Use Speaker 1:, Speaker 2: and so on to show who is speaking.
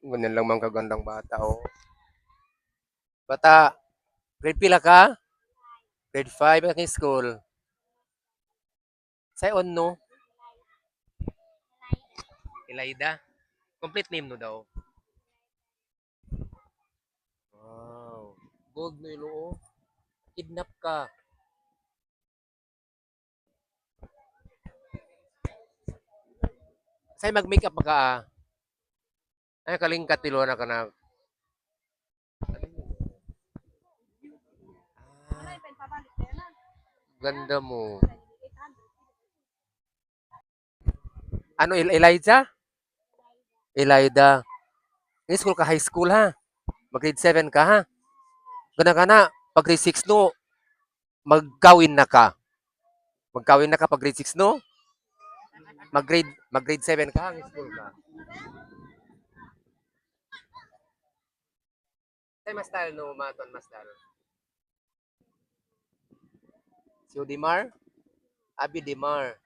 Speaker 1: Ganyan lang mga kagandang bata, oh. Bata, grade pila ka? Grade 5 ang school. Say on no? Elaida. Complete name no daw. Wow. Gold no ilo, oh. Kidnap ka. Say mag-makeup ka, ah. Ay, kalingkat tilo na ka na. Ah, ganda mo. Ano, Eliza? Elida. School ka, high school ha? Mag-grade 7 ka ha? Gana ka na. Pag grade 6 no, magkawin na ka. Magkawin na ka pag grade 6 no? Mag-grade 7 ka, high school ka. Say mas style no, maton mas style. Si Udimar? Abi Dimar.